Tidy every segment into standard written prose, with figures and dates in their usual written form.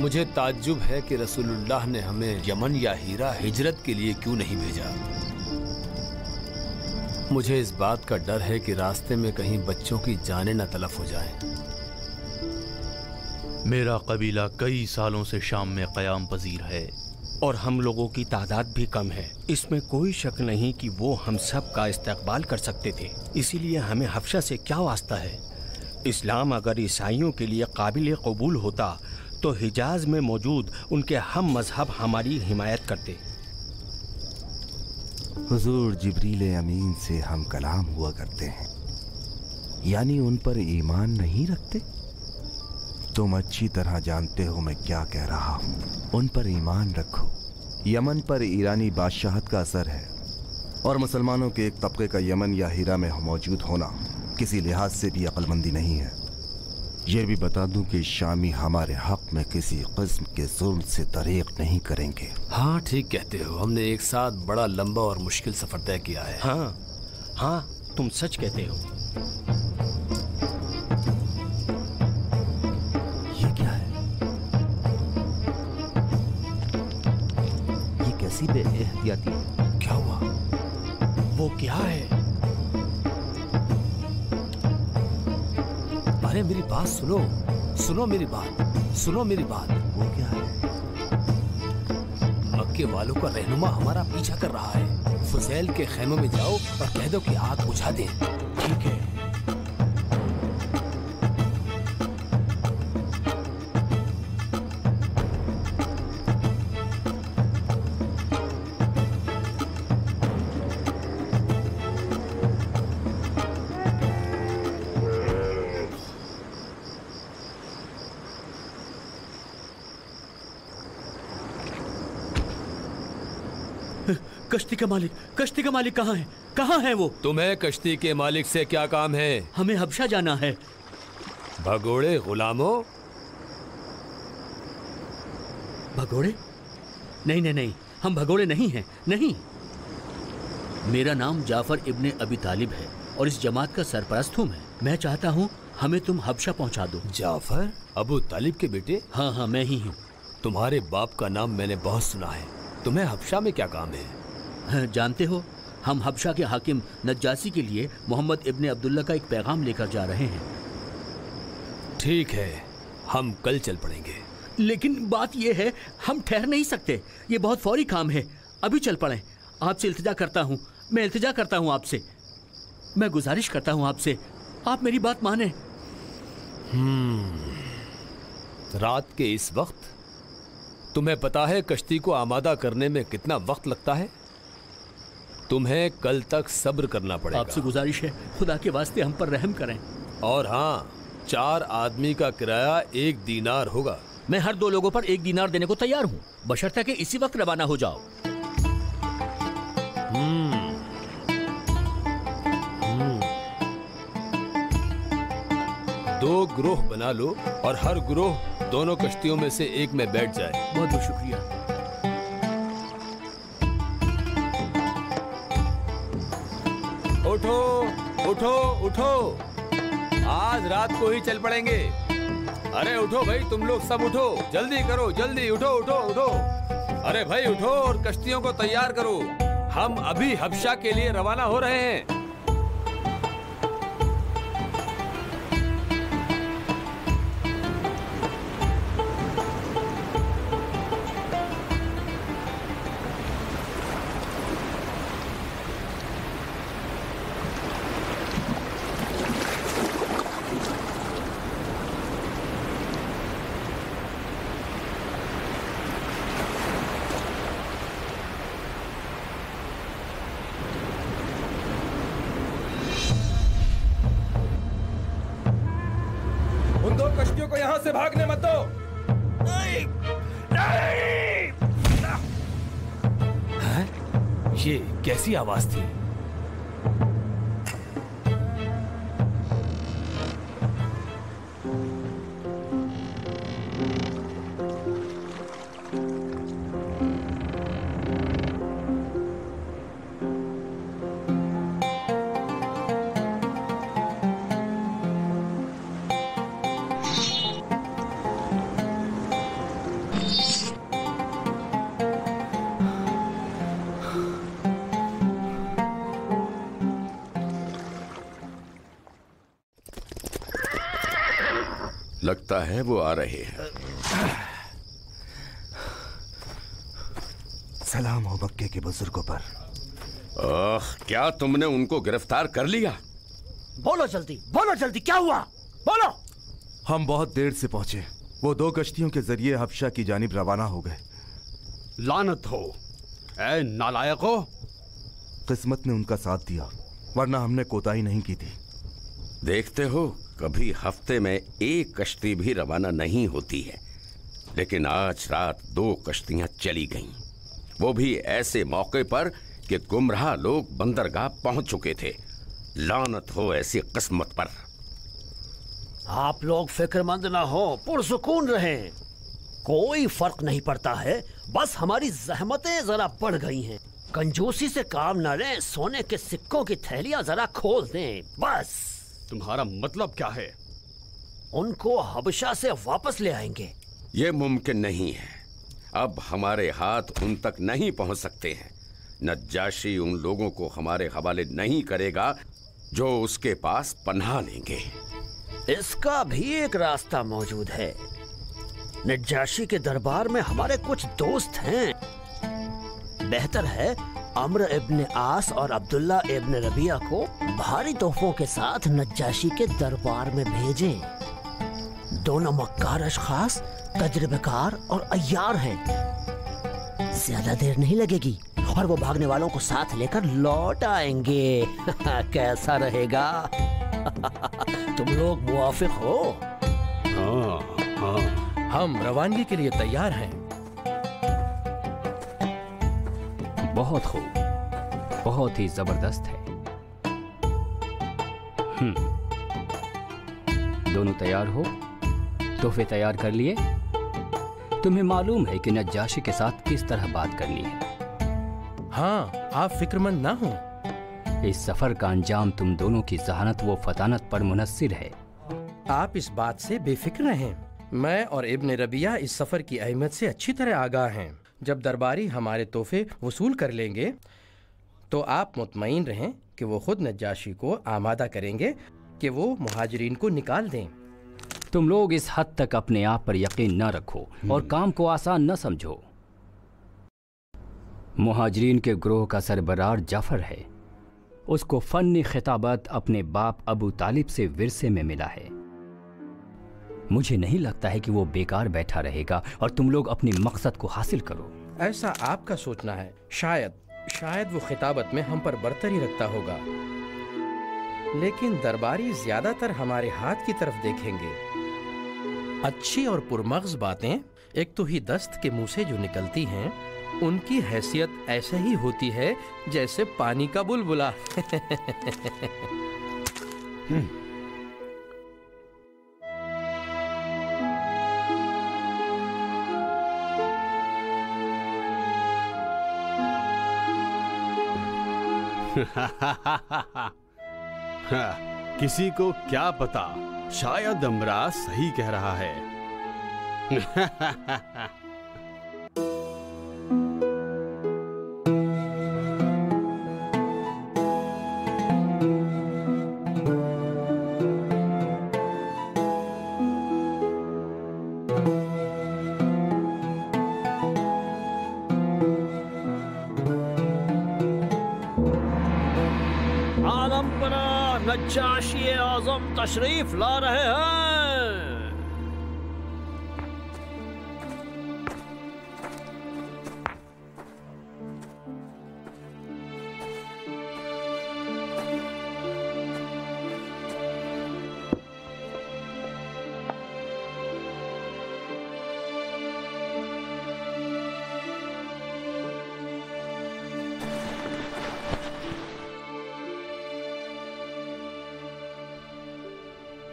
मुझे ताज्जुब है कि रसूलुल्लाह ने हमें यमन या हीरा हिजरत के लिए क्यों नहीं भेजा। मुझे इस बात का डर है कि रास्ते में कहीं बच्चों की जानें न तलफ हो जाएं। मेरा कबीला कई सालों से शाम में क़याम पजीर है और हम लोगों की तादाद भी कम है। इसमें कोई शक नहीं कि वो हम सब का इस्तकबाल कर सकते थे। इसीलिए हमें हफ्शा से क्या वास्ता है। इस्लाम अगर ईसाइयों के लिए काबिल कबूल होता तो हिजाज में मौजूद उनके हम मजहब हमारी हिमायत करते। हुजूर जिब्रील अमीन से हम कलाम हुआ करते हैं, यानी उन पर ईमान नहीं रखते? तुम अच्छी तरह जानते हो मैं क्या कह रहा हूँ। उन पर ईमान रखो। यमन पर ईरानी बादशाहत का असर है और मुसलमानों के एक तबके का यमन या हीरा में मौजूद होना किसी लिहाज से भी अक्लमंदी नहीं है। ये भी बता दूं कि शामी हमारे हक में किसी किस्म के जुल्म से तरीक़ नहीं करेंगे। हाँ ठीक कहते हो, हमने एक साथ बड़ा लंबा और मुश्किल सफर तय किया है। हाँ हाँ तुम सच कहते हो। ये क्या है? ये कैसी बेएहतियाती है? क्या हुआ? वो क्या है? अरे मेरी बात सुनो, सुनो मेरी बात, सुनो मेरी बात। वो क्या है? मक्के वालों का रहनुमा हमारा पीछा कर रहा है। फुज़ैल के खेमों में जाओ और कह दो कि आग बुझा दें। ठीक है। कश्ती का मालिक कहाँ है? कहाँ है वो? तुम्हें कश्ती के मालिक से क्या काम है? हमें हबशा जाना है। भगोड़े गुलामों। भगोड़े? नहीं नहीं नहीं, हम भगोड़े नहीं हैं। नहीं, मेरा नाम जाफर इब्ने अबी तालिब है और इस जमात का सरपरस्त हूँ मैं चाहता हूँ हमें तुम हबशा पहुँचा दो। जाफर अबू तालिब के बेटे? हाँ हाँ मैं ही हूँ। तुम्हारे बाप का नाम मैंने बहुत सुना है। तुम्हें हबशा में क्या काम है? जानते हो, हम हबशा के हाकिम नज्जासी के लिए मोहम्मद इब्ने अब्दुल्ला का एक पैगाम लेकर जा रहे हैं। ठीक है, हम कल चल पड़ेंगे। लेकिन बात यह है, हम ठहर नहीं सकते। ये बहुत फौरी काम है। अभी चल पड़े। आपसे इल्तिजा करता हूँ, मैं इल्तिजा करता हूँ आपसे, मैं गुजारिश करता हूँ आपसे, आप मेरी बात माने। रात के इस वक्त? तुम्हें पता है कश्ती को आमादा करने में कितना वक्त लगता है? तुम्हें कल तक सब्र करना पड़ेगा। आपसे गुजारिश है, खुदा के वास्ते हम पर रहम करें। और हाँ, 4 आदमी का किराया 1 दीनार होगा। मैं हर 2 लोगों पर 1 दीनार देने को तैयार हूँ, बशर्ते कि इसी वक्त रवाना हो जाओ। 2 ग्रोह बना लो और हर ग्रोह दोनों कश्तियों में से एक में बैठ जाए। बहुत बहुत शुक्रिया। उठो उठो उठो, आज रात को ही चल पड़ेंगे। अरे उठो भाई, तुम लोग सब उठो, जल्दी करो, जल्दी उठो उठो उठो। अरे भाई उठो और कश्तियों को तैयार करो, हम अभी हबशा के लिए रवाना हो रहे हैं। उन 2 कश्तियों को यहां से भागने मत दो। नहीं, नहीं। हैं? ये कैसी आवाज थी? लगता है वो आ रहे हैं। सलाम हो मक्के के बुजुर्गों पर। क्या तुमने उनको गिरफ्तार कर लिया? बोलो जल्दी क्या हुआ, बोलो। हम बहुत देर से पहुंचे। वो 2 कश्तियों के जरिए हबशा की जानिब रवाना हो गए। लानत हो ऐ नालायको। किस्मत ने उनका साथ दिया, वरना हमने कोताही नहीं की थी। देखते हो, कभी हफ्ते में 1 कश्ती भी रवाना नहीं होती है, लेकिन आज रात 2 कश्तियां चली गईं। वो भी ऐसे मौके पर कि गुमराह लोग बंदरगाह पहुंच चुके थे। लानत हो ऐसी किस्मत पर। आप लोग फिक्रमंद ना हो, पुरसुकून रहें। कोई फर्क नहीं पड़ता है, बस हमारी जहमतें जरा बढ़ गई हैं। कंजूसी से काम न लें, सोने के सिक्कों की थैलियां जरा खोल दें, बस। तुम्हारा मतलब क्या है? उनको हबशा से वापस ले आएंगे। ये मुमकिन नहीं है। अब हमारे हाथ उन तक नहीं पहुंच सकते हैं। नज्जाशी उन लोगों को हमारे हवाले नहीं करेगा जो उसके पास पनाह लेंगे। इसका भी एक रास्ता मौजूद है। नज्जाशी के दरबार में हमारे कुछ दोस्त हैं। बेहतर है अम्र इब्न आस और अब्दुल्ला इब्न रबिया को भारी तोहफों के साथ नज्जाशी के दरबार में भेजें। दोनों मक्कार अशखास तजर्बेकार और अय्यार हैं। ज्यादा देर नहीं लगेगी और वो भागने वालों को साथ लेकर लौट आएंगे। कैसा रहेगा? तुम लोग मुवाफिक हो? हाँ, हम रवानगी के लिए तैयार हैं। बहुत खूब, बहुत ही जबरदस्त है। दोनों तैयार हो? तोहफे तैयार कर लिए? तुम्हें मालूम है कि नज्जाशी के साथ किस तरह बात करनी है। हाँ, आप फिक्रमंद ना हो। इस सफर का अंजाम तुम दोनों की जहानत व फतानत पर मुनस्सिर है। आप इस बात से बेफिक्र रहें। मैं और इब्न रबिया इस सफर की अहमियत से अच्छी तरह आगाह हैं। जब दरबारी हमारे तोहफे वसूल कर लेंगे तो आप मुतमईन रहें कि वो खुद नज्जाशी को आमादा करेंगे कि वो मुहाजिरीन को निकाल दें। तुम लोग इस हद तक अपने आप पर यकीन न रखो और काम को आसान न समझो। मुहाजिरीन के ग्रोह का सरबरार जाफर है। उसको फन्नी खिताबत अपने बाप अबू तालिब से विरसे में मिला है। मुझे नहीं लगता है कि वो बेकार बैठा रहेगा और तुम लोग अपने मकसद को हासिल करो। ऐसा आपका सोचना है। शायद वो खिताबत में हम पर बरतरी रखता होगा, लेकिन दरबारी ज्यादातर हमारे हाथ की तरफ देखेंगे। अच्छी और पुरमग़्ज़ बातें एक तो ही दस्त के मुंह से जो निकलती हैं, उनकी हैसियत ऐसे ही होती है जैसे पानी का बुलबुला। किसी को क्या पता, शायद अमरा सही कह रहा है। नज्जाशी आज़म तशरीफ ला रहे हैं।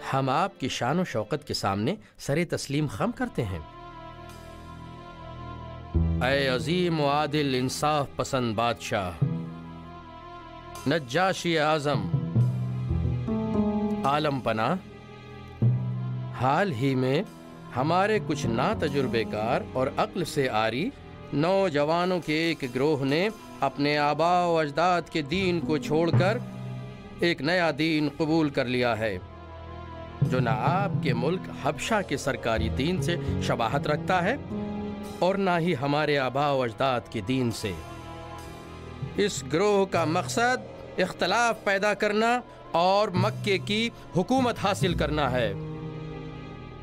हम आपकी शान और शौकत के सामने सरे तस्लीम खम करते हैं। ऐ अजीम व आदिल इंसाफ पसंद बादशाह नज्जाशी आज़म आलम पना, हाल ही में हमारे कुछ नातजुर्बेकार और अक्ल से आरी नौजवानों के एक गिरोह ने अपने आबा व अजदाद के दीन को छोड़कर एक नया दीन कबूल कर लिया है। जो ना आपके मुल्क हबशा के सरकारी दीन से शबाहत रखता है और ना ही हमारे आबा व अजदाद के दीन से। इस ग्रोह का मकसद इख्तलाफ पैदा करना और मक्के की हुकूमत हासिल करना है।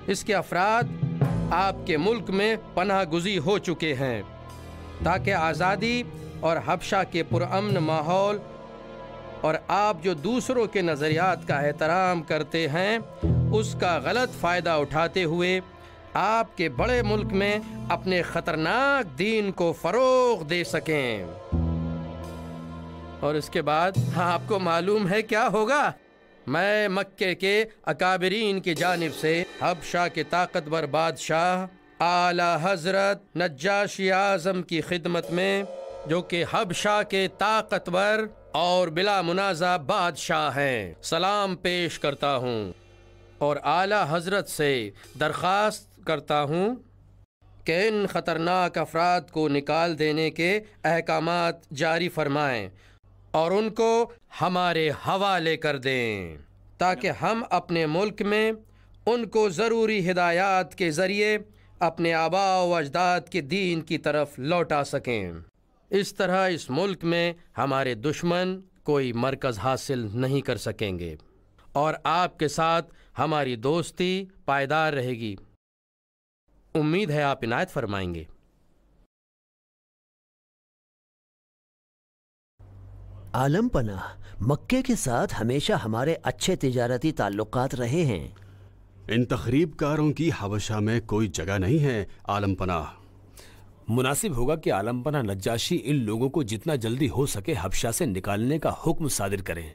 इसके अफराद आपके मुल्क में पनाह गुज़ी हो चुके हैं ताकि आज़ादी और हबशा के पुरअमन माहौल और आप जो दूसरों के नज़रियात का एहतराम करते हैं उसका गलत फ़ायदा उठाते हुए आपके बड़े मुल्क में अपने ख़तरनाक दीन को फ़रोग़ दे सकें। और इसके बाद आपको मालूम है क्या होगा? मैं मक्के के अकाबरीन की जानिब से हबशा के ताकतवर बादशाह आला हज़रत नज्जाशी आज़म की खिदमत में, जो कि हबशा के ताकतवर और बिला मुनाज़ा बादशाह हैं, सलाम पेश करता हूँ और आला हज़रत से दरख्वास्त करता हूँ कि इन ख़तरनाक अफराद को निकाल देने के अहकामात जारी फरमाएँ और उनको हमारे हवाले कर दें ताकि हम अपने मुल्क में उनको ज़रूरी हिदायत के ज़रिए अपने आबा व अजदाद के दीन की तरफ लौटा सकें। इस तरह इस मुल्क में हमारे दुश्मन कोई मरकज़ हासिल नहीं कर सकेंगे और आपके साथ हमारी दोस्ती पायदार रहेगी। उम्मीद है आप इनायत फरमाएंगे। आलम पनाह, मक्के के साथ हमेशा हमारे अच्छे तिजारती ताल्लुकात रहे हैं। इन तखरीबकारों की हबशा में कोई जगह नहीं है आलम पनाह। मुनासिब होगा कि आलम पनाह नज्जाशी इन लोगों को जितना जल्दी हो सके हबशा से निकालने का हुक्म सादिर करें।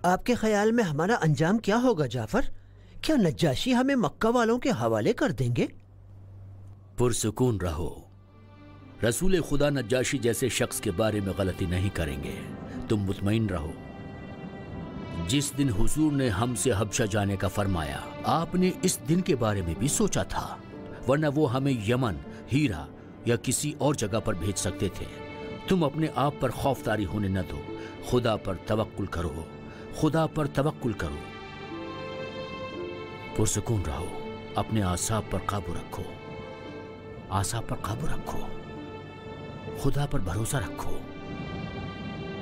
आपके ख्याल में हमारा अंजाम क्या होगा जाफर? क्या नज्जाशी हमें मक्का वालों के हवाले कर देंगे? पुरसुकून रहो, रसूल खुदा नज्जाशी जैसे शख्स के बारे में गलती नहीं करेंगे। तुम मुतमईन रहो। जिस दिन हुजूर ने हमसे हबशा जाने का फरमाया, आपने इस दिन के बारे में भी सोचा था, वरना वो हमें यमन, हीरा या किसी और जगह पर भेज सकते थे। तुम अपने आप पर खौफदारी होने न दो, खुदा पर तवक्कुल करो, खुदा पर तवक्कुल करो। पुरसुकून रहो, अपने आसाब पर काबू रखो, आसाब पर काबू रखो, खुदा पर भरोसा रखो,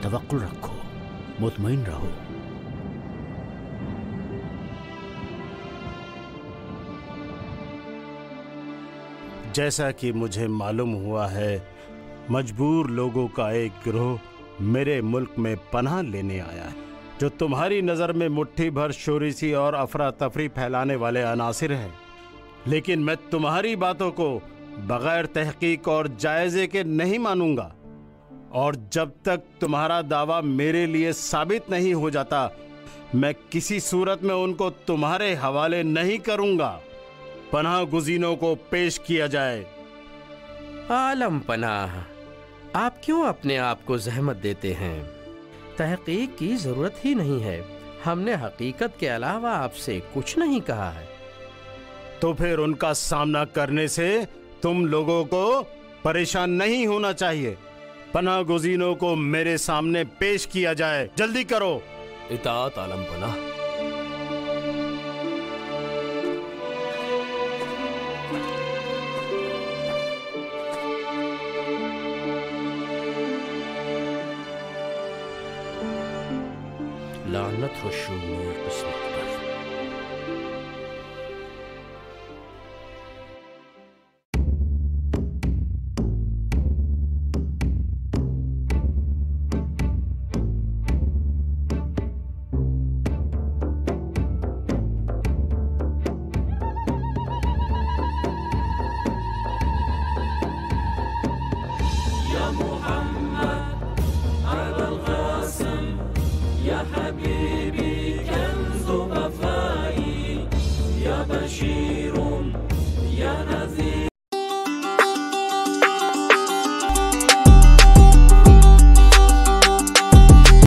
तवक्कुल रखो, मुतमईन रहो। जैसा कि मुझे मालूम हुआ है, मजबूर लोगों का एक गिरोह मेरे मुल्क में पनाह लेने आया है, जो तुम्हारी नज़र में मुट्ठी भर शोरीसी और अफरा तफरी फैलाने वाले अनासिर हैं। लेकिन मैं तुम्हारी बातों को बगैर तहकीक और जायज़े के नहीं मानूंगा, और जब तक तुम्हारा दावा मेरे लिए साबित नहीं हो जाता, मैं किसी सूरत में उनको तुम्हारे हवाले नहीं करूंगा। पनाह गुज़ीनों को पेश किया जाए। आलम पनाह, आप क्यों अपने आप को जहमत देते हैं? तहकीक की जरूरत ही नहीं है। हमने हकीकत के अलावा आपसे कुछ नहीं कहा है। तो फिर उनका सामना करने से तुम लोगों को परेशान नहीं होना चाहिए। पनाह गुज़ीनों को मेरे सामने पेश किया जाए। जल्दी करो। इताअत आलम पनाह। लानत हो शून्य किस्मत पर। या मुहम्मद अबुल कासिम या हबीब